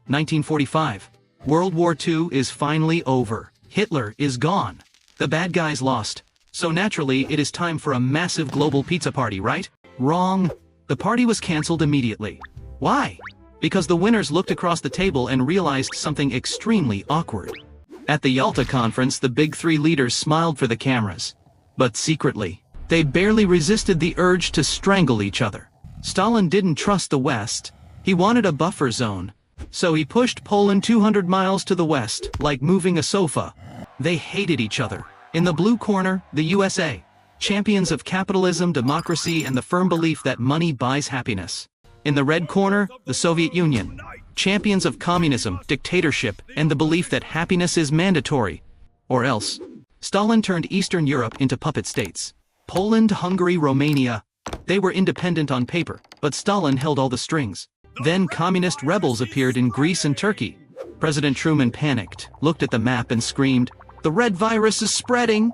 1945. World War II is finally over. Hitler is gone. The bad guys lost. So naturally, it is time for a massive global pizza party, right? Wrong. The party was cancelled immediately. Why? Because the winners looked across the table and realized something extremely awkward. At the Yalta conference, the big three leaders smiled for the cameras. But secretly, they barely resisted the urge to strangle each other. Stalin didn't trust the West. He wanted a buffer zone. So he pushed Poland 200 miles to the west, like moving a sofa. They hated each other. In the blue corner, the USA, champions of capitalism, democracy, and the firm belief that money buys happiness. In the red corner, the Soviet Union, champions of communism, dictatorship, and the belief that happiness is mandatory. Or else. Stalin turned Eastern Europe into puppet states. Poland, Hungary, Romania. They were independent on paper, but Stalin held all the strings. Then communist rebels appeared in Greece and Turkey. President Truman panicked, looked at the map and screamed, "The red virus is spreading!"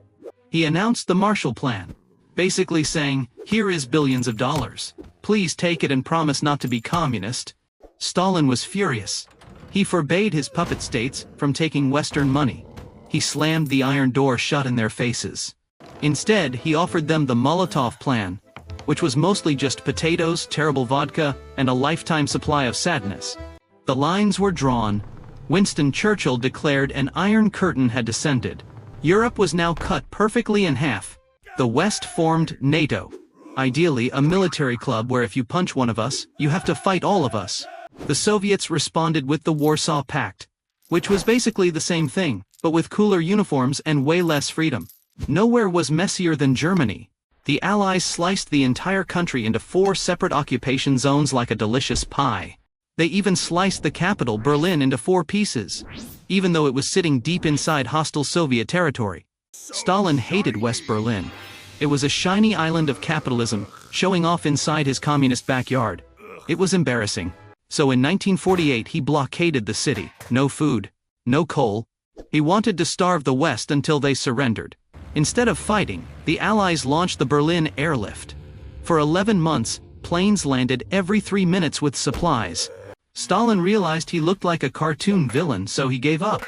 He announced the Marshall Plan, basically saying, "Here is billions of dollars. Please take it and promise not to be communist." Stalin was furious. He forbade his puppet states from taking Western money. He slammed the iron door shut in their faces. Instead, he offered them the Molotov Plan, which was mostly just potatoes, terrible vodka, and a lifetime supply of sadness. The lines were drawn. Winston Churchill declared an iron curtain had descended. Europe was now cut perfectly in half. The West formed NATO. Ideally, a military club where if you punch one of us, you have to fight all of us. The Soviets responded with the Warsaw Pact, which was basically the same thing, but with cooler uniforms and way less freedom. Nowhere was messier than Germany. The Allies sliced the entire country into 4 separate occupation zones like a delicious pie. They even sliced the capital, Berlin, into 4 pieces, even though it was sitting deep inside hostile Soviet territory. Stalin hated West Berlin. It was a shiny island of capitalism, showing off inside his communist backyard. It was embarrassing. So in 1948 he blockaded the city. No food, no coal. He wanted to starve the West until they surrendered. Instead of fighting, the Allies launched the Berlin Airlift. For 11 months, planes landed every 3 minutes with supplies. Stalin realized he looked like a cartoon villain, so he gave up.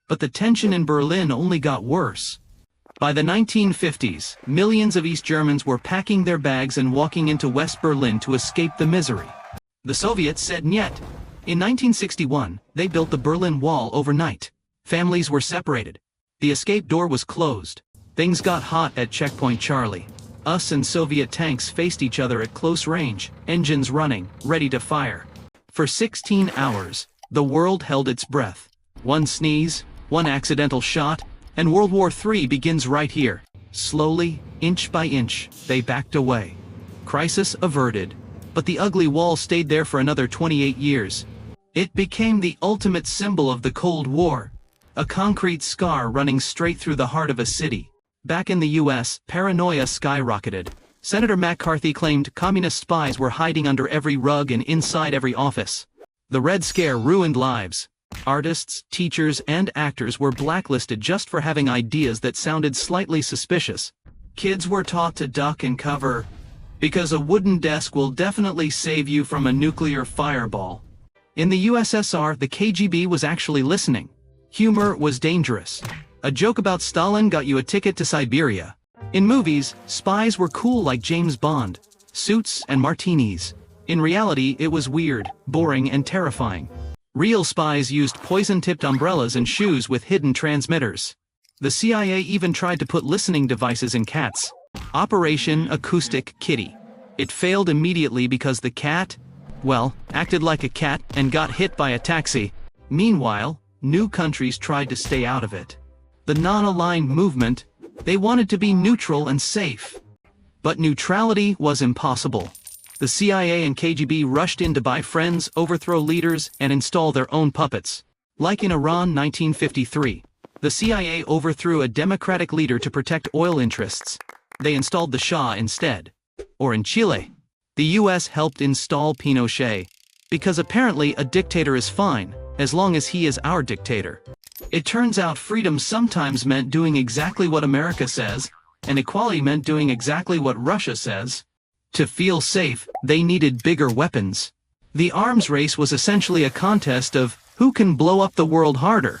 But the tension in Berlin only got worse. By the 1950s, millions of East Germans were packing their bags and walking into West Berlin to escape the misery. The Soviets said niet. In 1961, they built the Berlin Wall overnight. Families were separated. The escape door was closed. Things got hot at Checkpoint Charlie. Us and Soviet tanks faced each other at close range, engines running, ready to fire. For 16 hours, the world held its breath. One sneeze, one accidental shot, and World War III begins right here. Slowly, inch by inch, they backed away. Crisis averted. But the ugly wall stayed there for another 28 years. It became the ultimate symbol of the Cold War. A concrete scar running straight through the heart of a city. Back in the US, paranoia skyrocketed. Senator McCarthy claimed communist spies were hiding under every rug and inside every office. The Red Scare ruined lives. Artists, teachers, and actors were blacklisted just for having ideas that sounded slightly suspicious. Kids were taught to duck and cover, because a wooden desk will definitely save you from a nuclear fireball. In the USSR, the KGB was actually listening. Humor was dangerous. A joke about Stalin got you a ticket to Siberia. In movies, spies were cool like James Bond, suits and martinis. In reality, it was weird, boring, and terrifying. Real spies used poison-tipped umbrellas and shoes with hidden transmitters. The CIA even tried to put listening devices in cats. Operation Acoustic Kitty. It failed immediately because the cat, well, acted like a cat and got hit by a taxi. Meanwhile, new countries tried to stay out of it. The non-aligned movement, they wanted to be neutral and safe. But neutrality was impossible. The CIA and KGB rushed in to buy friends, overthrow leaders, and install their own puppets. Like in Iran 1953, the CIA overthrew a democratic leader to protect oil interests. They installed the Shah instead. Or in Chile, the US helped install Pinochet. Because apparently a dictator is fine, as long as he is our dictator. It turns out freedom sometimes meant doing exactly what America says, and equality meant doing exactly what Russia says. To feel safe, they needed bigger weapons. The arms race was essentially a contest of Who can blow up the world harder?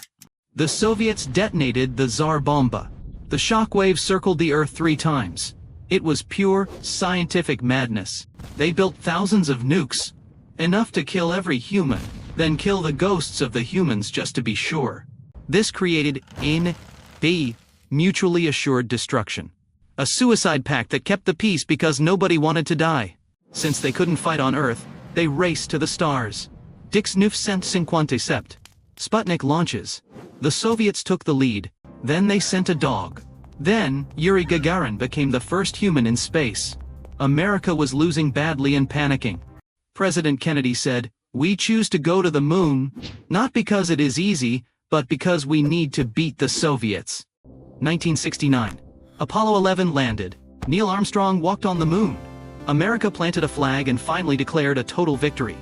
The Soviets detonated the Tsar Bomba. The shockwave circled the Earth 3 times. It was pure, scientific madness. They built thousands of nukes, enough to kill every human, then kill the ghosts of the humans just to be sure. This created NB, mutually assured destruction. A suicide pact that kept the peace because nobody wanted to die. Since they couldn't fight on Earth, they raced to the stars. Dix 957. Sputnik launches. The Soviets took the lead. Then they sent a dog. Then, Yuri Gagarin became the first human in space. America was losing badly and panicking. President Kennedy said, "We choose to go to the moon, not because it is easy, but because we need to beat the Soviets." 1969. Apollo 11 landed. Neil Armstrong walked on the moon. America planted a flag and finally declared a total victory.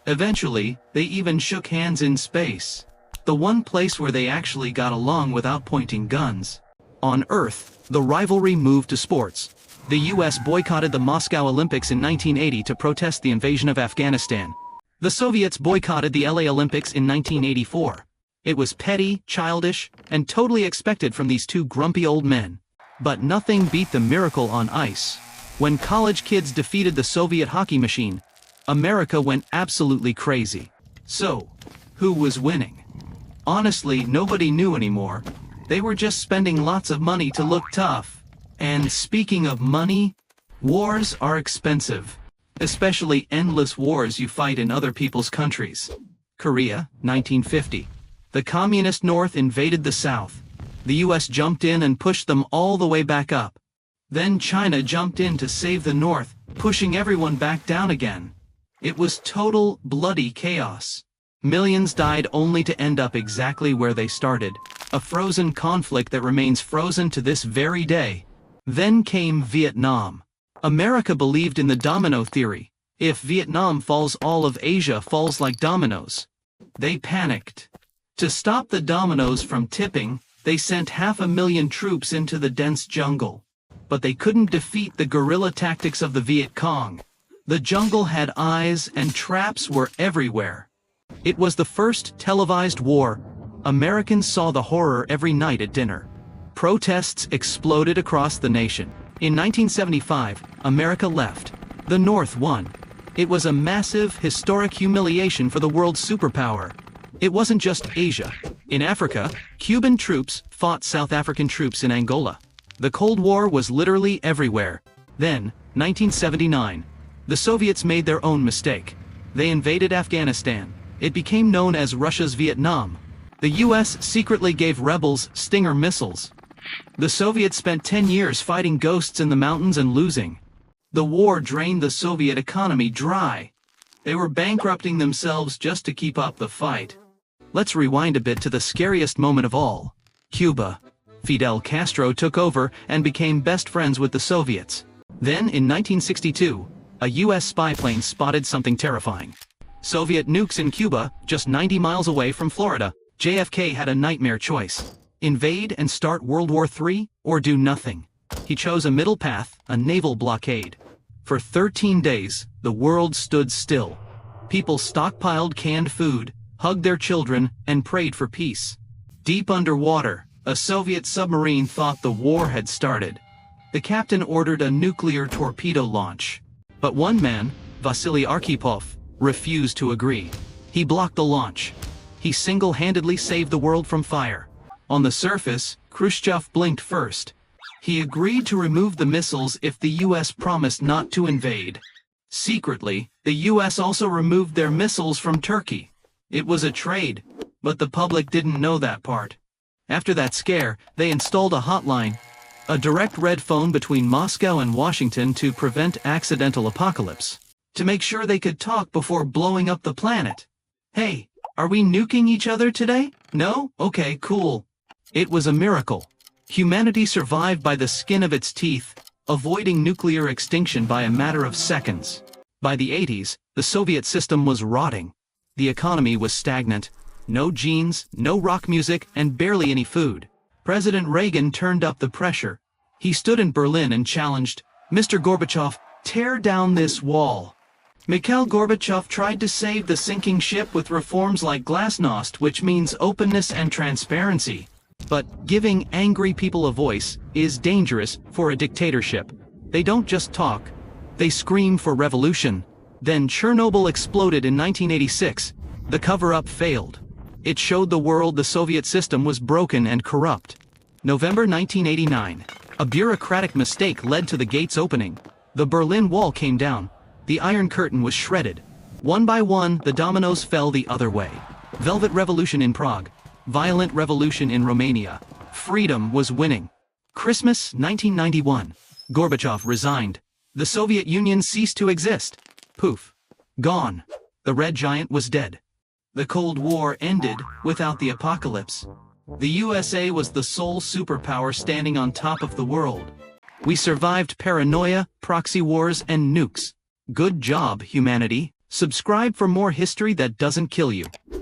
Eventually, they even shook hands in space. The one place where they actually got along without pointing guns. On Earth, the rivalry moved to sports. The US boycotted the Moscow Olympics in 1980 to protest the invasion of Afghanistan. The Soviets boycotted the LA Olympics in 1984. It was petty, childish, and totally expected from these two grumpy old men. But nothing beat the miracle on ice. When college kids defeated the Soviet hockey machine, America went absolutely crazy. So, who was winning? Honestly, nobody knew anymore. They were just spending lots of money to look tough. And speaking of money, wars are expensive. Especially endless wars you fight in other people's countries. Korea, 1950. The communist North invaded the South. The US jumped in and pushed them all the way back up. Then China jumped in to save the North, pushing everyone back down again. It was total bloody chaos. Millions died only to end up exactly where they started. A frozen conflict that remains frozen to this very day. Then came Vietnam. America believed in the domino theory. If Vietnam falls, all of Asia falls like dominoes. They panicked. To stop the dominoes from tipping, they sent 500,000 troops into the dense jungle. But they couldn't defeat the guerrilla tactics of the Viet Cong. The jungle had eyes and traps were everywhere. It was the first televised war. Americans saw the horror every night at dinner. Protests exploded across the nation. In 1975, America left. The North won. It was a massive, historic humiliation for the world's superpower. It wasn't just Asia. In Africa, Cuban troops fought South African troops in Angola. The Cold War was literally everywhere. Then, 1979. The Soviets made their own mistake. They invaded Afghanistan. It became known as Russia's Vietnam. The US secretly gave rebels Stinger missiles. The Soviets spent 10 years fighting ghosts in the mountains and losing. The war drained the Soviet economy dry. They were bankrupting themselves just to keep up the fight. Let's rewind a bit to the scariest moment of all. Cuba. Fidel Castro took over and became best friends with the Soviets. Then, in 1962, a US spy plane spotted something terrifying. Soviet nukes in Cuba, just 90 miles away from Florida. JFK had a nightmare choice. Invade and start World War III, or do nothing. He chose a middle path, a naval blockade. For 13 days, the world stood still. People stockpiled canned food, hugged their children, and prayed for peace. Deep underwater, a Soviet submarine thought the war had started. The captain ordered a nuclear torpedo launch. But one man, Vasily Arkhipov, refused to agree. He blocked the launch. He single-handedly saved the world from fire. On the surface, Khrushchev blinked first. He agreed to remove the missiles if the US promised not to invade. Secretly, the US also removed their missiles from Turkey. It was a trade, but the public didn't know that part. After that scare, they installed a hotline, a direct red phone between Moscow and Washington to prevent accidental apocalypse. To make sure they could talk before blowing up the planet. Hey, are we nuking each other today? No? Okay, cool. It was a miracle. Humanity survived by the skin of its teeth, avoiding nuclear extinction by a matter of seconds. By the 80s, the Soviet system was rotting. The economy was stagnant. No jeans, no rock music, and barely any food. President Reagan turned up the pressure. He stood in Berlin and challenged, "Mr. Gorbachev, tear down this wall." Mikhail Gorbachev tried to save the sinking ship with reforms like glasnost, which means openness and transparency. But giving angry people a voice is dangerous for a dictatorship. They don't just talk, they scream for revolution. Then Chernobyl exploded in 1986. The cover-up failed. It showed the world the Soviet system was broken and corrupt. November 1989. A bureaucratic mistake led to the gates opening. The Berlin Wall came down. The Iron Curtain was shredded. One by one, the dominoes fell the other way. Velvet Revolution in Prague. Violent revolution in Romania. Freedom was winning. Christmas 1991. Gorbachev resigned. The Soviet Union ceased to exist. Poof. Gone. The red giant was dead. The Cold War ended without the apocalypse. The USA was the sole superpower standing on top of the world. We survived paranoia, proxy wars, and nukes. Good job, humanity. Subscribe for more history that doesn't kill you.